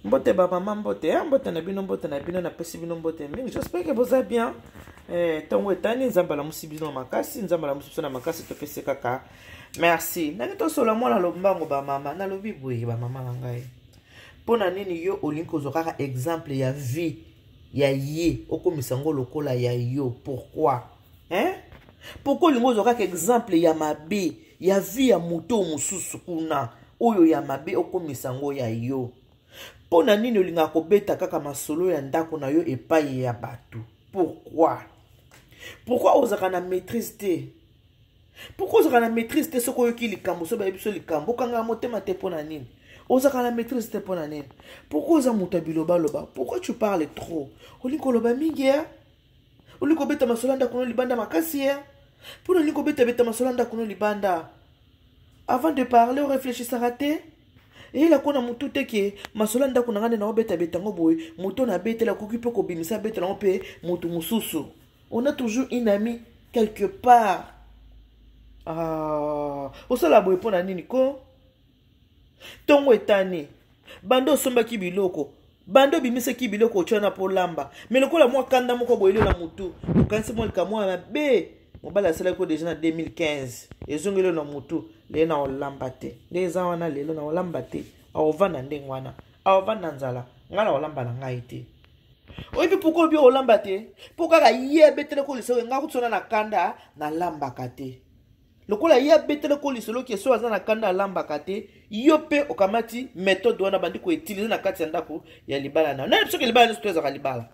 Mbote ba maman mbote, mbote na bino na pesi bino mbote mingi. J'espère que vous allez bien. Tongo etani nzamba la musibino makasi, nzamba la musibino makasi to pesi kaka. Merci. Nani to solo mwana lombango ba mama, na lobi boye ba mama na ngai. Pona nini yo olinko zokaka exemple ya vie ya ye okomisa ngo lokola ya yo. Pourquoi? Pourquoi olingo zokaka exemple ya mabe ya vie ya moto mususu kuna oyo ya mabe okomisa ngo ya yo? Pona nini olinga kobeta kaka masolo ya ndako na yo epai ya batu? Pourquoi? Pourquoi ozaka na maîtrise te? Pourquoi ozaka na maîtrise te soko yo ki likambo so ba biso likambo kanga motema te pona nini? Ozaka na maîtrise te pona nini? Pourquoi oza muta biloba loba? Pourquoi tu parles trop? Olinko loba mingi ya? Olinko beta masolo ndako no libanda makasi ya? Pona olinko beta masolo ndako no libanda? Avant de parler, on réfléchit à rater. Et la kona mutu teke masola ndako na ngane na obeta betango boy muto na bete la koki pe ko bimisa bete la pe mutu mususu. On a toujours une amie quelque part. Osala boy pona nini ko? Tongo etani. Bando somba ki biloko. Bando bimisa ki biloko chona po lamba. Mais lokola moi kanda moko boyele na mutu. Kansi mo ka moi be. Mobala sala ko déjà en 2015. Ezongelo na mutu. Le na olamba te. Les awana lelo na olamba te. Aovana ndengwana. Aovana nzala. Ngala olamba na ngai te. Oyibi pourquoi bi olamba te? Pourquoi ka ye betele ko liso nga kutsona na kanda na lamba kate. Lokola ye betele ko liso lo keso azana na kanda lamba kate. Yope okamati méthode wana bandi ko utiliser na kati ya ndako ya libala na. Na biso ke libala nso toza ka libala.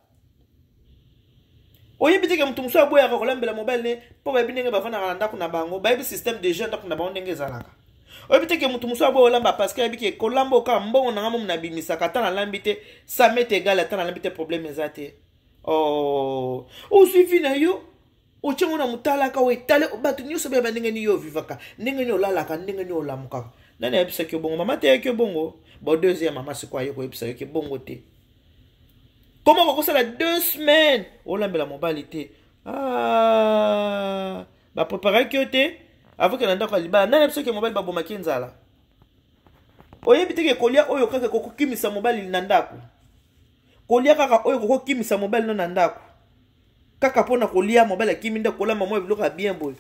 Oyebi teke mutu muso aboya ka kolambela mobile ne po ba binenge bafana ka ndako na bango ba yebi système de jeu ndako na bango ndenge ezalaka. Oyebi teke mutu muso aboya olamba parce que yebi ke kolamba ka mbongo na ngamo na bimisa ka tana lambite ça m'est égal tana lambite problème ezate. Oh suivi na yo o tchengo na mutala ka we tale batu nyoso ba ndenge ni yo vivaka ndenge ni olala ka ndenge ni olamuka. Nani yebi ke bongo mama te ke bongo bo deuxième mama c'est quoi yo ko yebi ke bongo te. Comment on va ça la 2 semaines? Oh là, mais la mobilité. Bah, préparer que tu avant que l'endroit soit libre. Non, parce que mobile va bomber kinzala. Oye, biteke kolia oyo kaka koko kimisa mobile nandaku. Kolia kaka oyo koko kimisa mobile no nandaku. Kaka pona kolia mobile kiminda kola mamo biloka bien boy.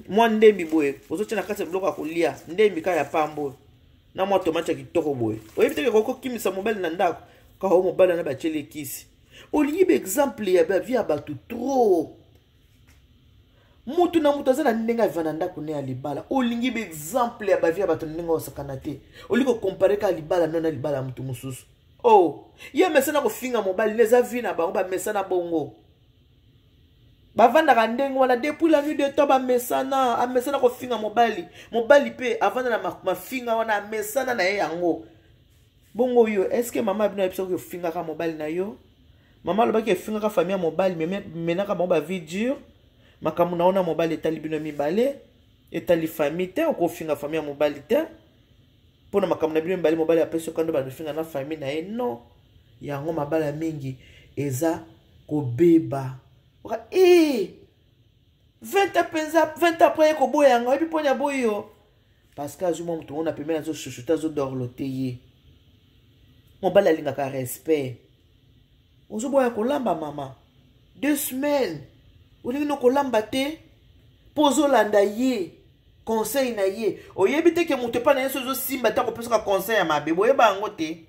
Moi ndembi boy. Ozo tena kasa biloka kolia. Ndembi kaya pambo. Na moi tomate kitoko boy. Oye, biteke koko kimisa mobile nandaku. Quand on mobile na bachele kisi. Olibe exemple ya ba via batu trop. Mutu na mutu azana ndenga vana ndako ne alibala. Olingi be exemple ya ba via batu ndenga osakana te. Oliko comparer ka alibala non alibala mutu mususu. Oh, ya mesana ko finga mobile les avis na bango ba mesana bongo. Ba vanda ka ndenga wana depuis la nuit de temps ba mesana, a mesana ko finga mobile. Mobile pe avant na ma finga wana mesana na ye yango. Bongo yo, est-ce que maman bino episo ko finga ka mobile na yo? Maman lo ba ke finga ka famille mobile mais maintenant ka ba vie dure. Makamu na ona mobile etali bino mibale, etali famille te ko finga famille mobile te. Pona makamu na bino mibale mobile apeso kando ba finga na famille na ye non. Yango mabala mingi eza ko beba. Oka 20 après ko boya ngo epi ponya boyo. Parce que azumo mtu on a permis na zo chuchuta zo dorloteye. Mobile alinga ka respect. Ozo boya kolamba mama. 2 semaines. Olingi no kolamba te. Pozo landa ye. Conseil na ye. Oyebi te ke mutu pa na yeso zo simba ta ko pesa conseil ya mabe. Boyeba ngo te.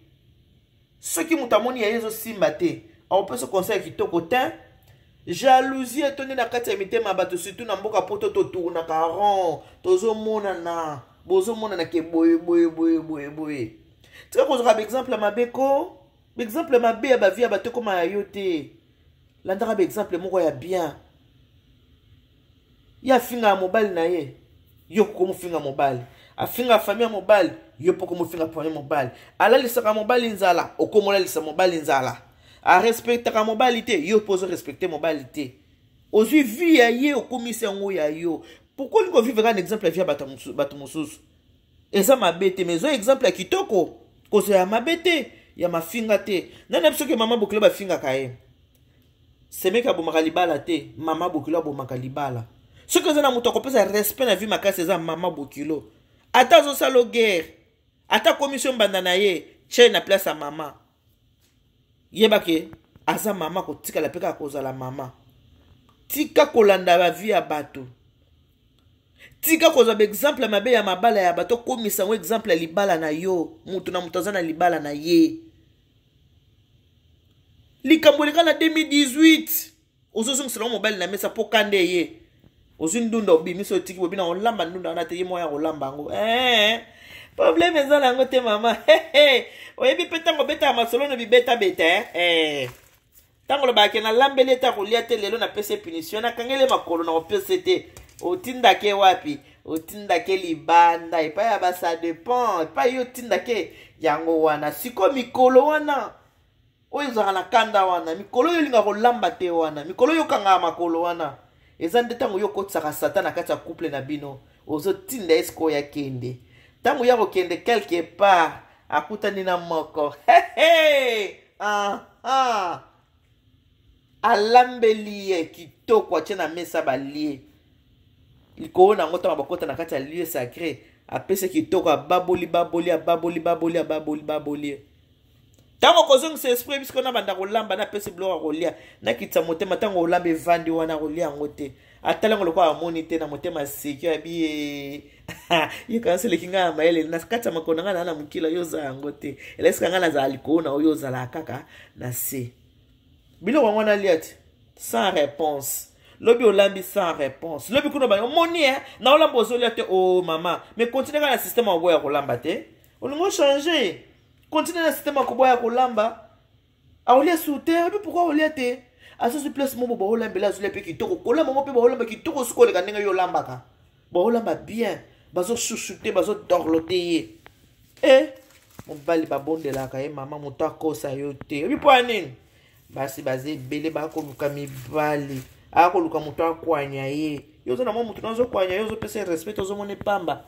Soki mutu amoni ya yeso simba te. A pesa conseil kitoko te. Jalousie etonde na kati ya mitema bato surtout na mboka poto to tourna ka rond. Tozo mona na. Bozo mona na ke boye. Tu vois qu'on exemple ma beko, exemple ma bé ba via bato comme ayote. Landara exemple moko ya bien. Ya finga mobile na ye. Yo ko mo finga mobile. A finga famille mobile, yo poko mo finga famille mobile. Ala lisaka mobile nzala, okomola lisaka mobile nzala. A respecter ka mobilité, yo pose respecter mobilité. Ozui vie ya ye okomisi ngo ya yo. Pourquoi nous vivre un exemple via bato mususu? Eza mabete mais zo exemple ya kitoko. Kozo ya mabete ya mafinga te. Nana biso ke mama bokilo ba finga kae. Semeka bo makalibala te, mama bokilo bo makalibala. Ce que zana muto kopesa respect na vie makasi eza mama bokilo. Ata zo salo guerre. Ata commission bandana ye, tche na place à maman. Yebake, aza maman ko tika la peka koza la maman. Tika kolanda ba vie ya bato. Tika koza ba exemple mabe ya mabala ya bato komisa ngo exemple ya libala na yo, mutu na mutu aza na libala na ye. Likamboleka na 2018. Ozo sala mobile na mesa po kande ye. Ozo ndunda obi miso tiki bobi na olamba ndunda na te ye moya olamba ngo. Problème ezala ngo te mama. Oyebi peta ngo beta masolo no bibeta beta tango lo bake na lambele ta kolia te lelo na pese punition na kangele makolo na pese te. Otinda ke wapi? Otinda ke libanda e pa ya ba ça dépend. Pa yo tinda ke yango wana siko mikolo wana. Oyo zaka na kanda wana mikolo yo linga kolamba te wana mikolo yo kanga makolo wana eza nde tango yo kotsaka satan na kati ya couple na bino ozo tinda esko ya kende tango ya kokende quelque part akutani na moko alambeli kitoko atie na mesa balie likolo nango ntango bakota na kati ya lieu sacré apesa kitoko ababoli tango kozong se esprit bisko na banda kolamba na pese bloka kolia na kitsa motema tango olamba evandi wana kolia ngote atalango lokwa amoni te na motema seki abi ye kansele kinga maele na katsa makona ngana na mukila yoza ngote eleska ngana za alikona oyoza la kaka na se bilo wangwana liat sans réponse lobi olambi sans réponse lobi kuno ba moni na olamba ozolia te oh mama mais continue na système en boya kolamba te olingo changer. Continue le système à koboya kolamba. A olia soute, mais pourquoi olia te? A ce place momo ba olamba la zule pe kitoko. Kolamba momo pe ba olamba kitoko suko le kanenga yo lambaka. Ba olamba bien, bazo chouchouter, bazo dorloter. Mon bali ba bonde la ka mama moto akosa yo te. Obi po anini? Basi baze bele ba ko luka mi bali. A ko luka moto akwanya ye. Yo zo na momo moto nazo kwanya yo zo pese respect zo mone pamba.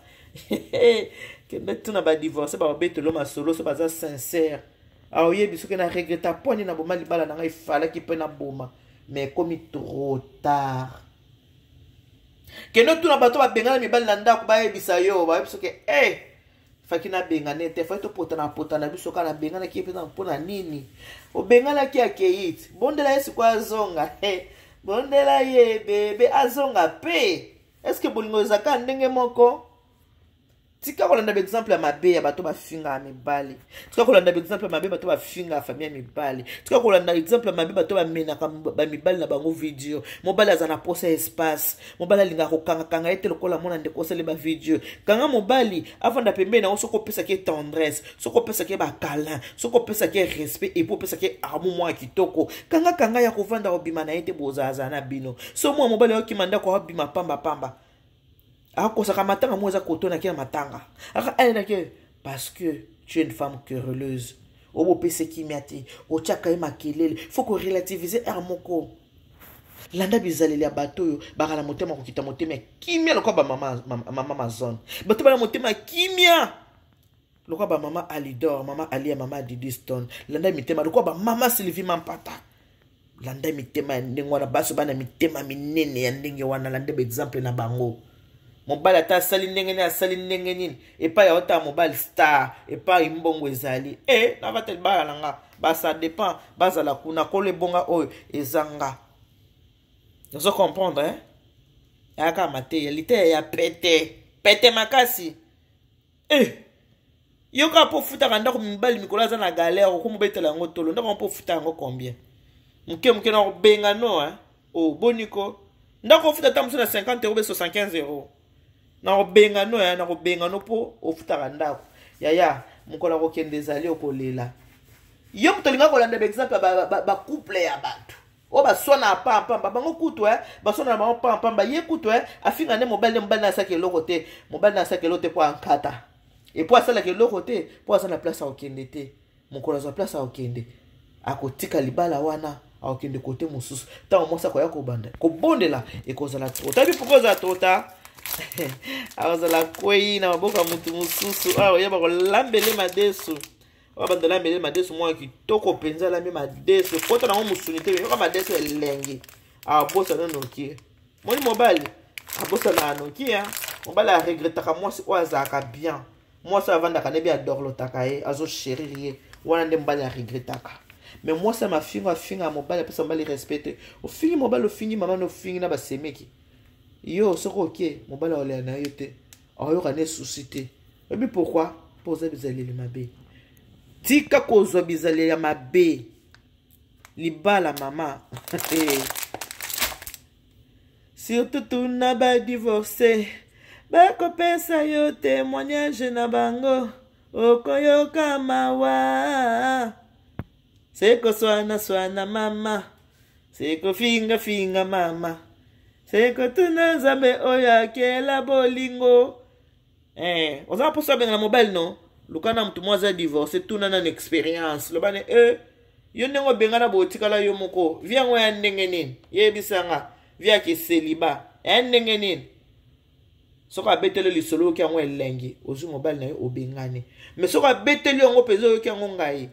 Que maintenant ba divorcer ba bete lo masolo so baza sincère a oye biso ke na regretta poni na boma libala na ngai fala ki pe na boma mais comme trop tard que no tuna bato ba bengana mi bala ndako ba ebisa yo ba biso ke faki na bengana te fa to potana biso kana bengana ki pe na pona nini o bengana ki akeit bondela yesu kwa zonga bondela ye bebe azonga pe est-ce que bolingo zaka ndenge moko tika kolanda ba exemple ya mabe ya bato ba finga ya mibali tika kolanda ba exemple ya mabe bato ba finga ya famille ya mibali tika kolanda exemple ya mabe bato ba mena ba mibali na bango video mobali azana posa espace mobali linga ko kanga ete lokola mona ndeko sele ba video kanga mobali avanda pembe na soko pesa ke tendresse soko pesa ke ba câlin soko pesa ke respect et pour pesa ke amour moi kitoko kanga ya kovanda obima na ete bozaza na bino so moi mobali okimanda ko obima pamba ako saka matanga moza kotona kia matanga aka aina ke parce que tu es une femme querelleuse obo pese kimiati o chaka e makelele faut ko relativiser armoko landa bizaleli ya bato yo baka na motema ko kita motema kimia lokwa ba mama mazone bato ba na motema kimia lokwa ba mama Alidor mama Alia mama Didiston landa mitema lokwa ba mama Sylvie Mampata landa mitema ndenge wana baso bana mitema minene ya ndenge wana landa ba exemple na bango mobile ata sali ndenge ni asali ndenge nini epa ya ota mobile star epa imbongo ezali na vatel bala nanga basa dépend bazala kuna kole bonga oyo ezanga ozo comprendre aka matérialité ya pete makasi yoka po futa kanda ko mibali mikola za na galère ko mobetela ngo tolo ndako po futa ngo combien muke na benga no boniko ndako futa tamuso na 50 € be 75 €. Na benga no po ofutaka ndako yaya mukola ko kende zali okolela yo mutolinga kolanda ba exemple ba couple ya bato o ba sona pamba bango kutu ba sona ba pamba ye kutu afinga ne mobile na sake lokote mobile na sake lokote po ankata et po asala ke lokote po asala place a okende te mukola za place a okende akotika libala wana akende kote mususu ta mosa ko ya ko banda ko bondela e kozala trop tabi pokoza tota azala kwei na maboka mutu mususu yaba ko lambele madesu banda lambele madesu mwa kitoko penza lambe madesu kota na musunite yo madesu elengi bosa na noki moni mobile abosa na noki mobile a regrettaka moi c'est azaka bien moi ça avant d'akanebi adore lotaka ye azo chérir ye wana nde mobali regretaka mais moi ça ma finga mobali pesa mobali respecte au fini mobali au fini maman no fini na basemeki yo soko ok mobali ole na yo te ayo kana souci te et puis pourquoi poser bizali le mabe tika kozwa bizali ya mabe libala mama surtout tuna ba divorcé bako pesa yo témoignage na bango okoyoka mawa seko swana mama seko finga mama seko tuna nzambe oyo akela bolingo oza poso benga na mobile no lukana mtu mwaza divorcé tuna na expérience lobane yo ndenge obengana botikala yo moko viango ya ndenge nini yebisanga via ki celibat ya ndenge nini soko abeteli lisolo ki yango elengi ozu mobile na yo obengane mais soko abeteli yango peza yo ki yango ngai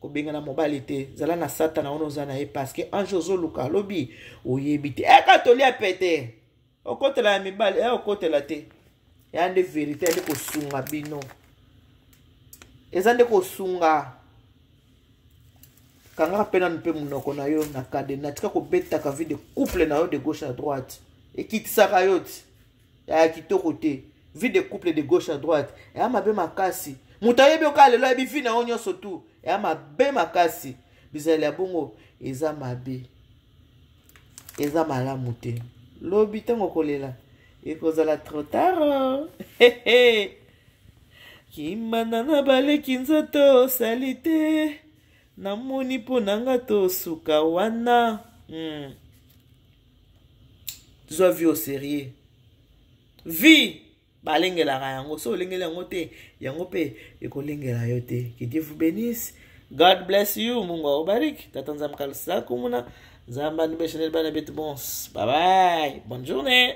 kobengana mobile te zala na satana ono za na ye parce que un jour zoluka lobi oyebi te tolia pete okotela ya mibali okotela te ya nde vérité nde kosunga bino eza nde kosunga kanga pena mpe munoko na yo na kade na tika kobetaka vie de couple na yo de gauche à droite ekitisaka yo ti ya kitoko te vie de couple de gauche à droite ya mabe makasi mutu ayebi oka lelo ayebi vi na yo nyonso tu ya mabe makasi bizali ya bongo eza mabe eza malamu te lobi ntango kolela ekozala trop tard kimana na baleki nzoto osali te namoni mpo nanga tosuka wana zwa vi au sérieux vi balengelaka yango so olengeli yango te yango mpe ekolengela yo te. Que Dieu vous bénisse. God bless you. Mungu awabariki. Tata nzambe kalisa kumuna nzamba nibesheneli bana betu bons. Bye bye. Bonne journée.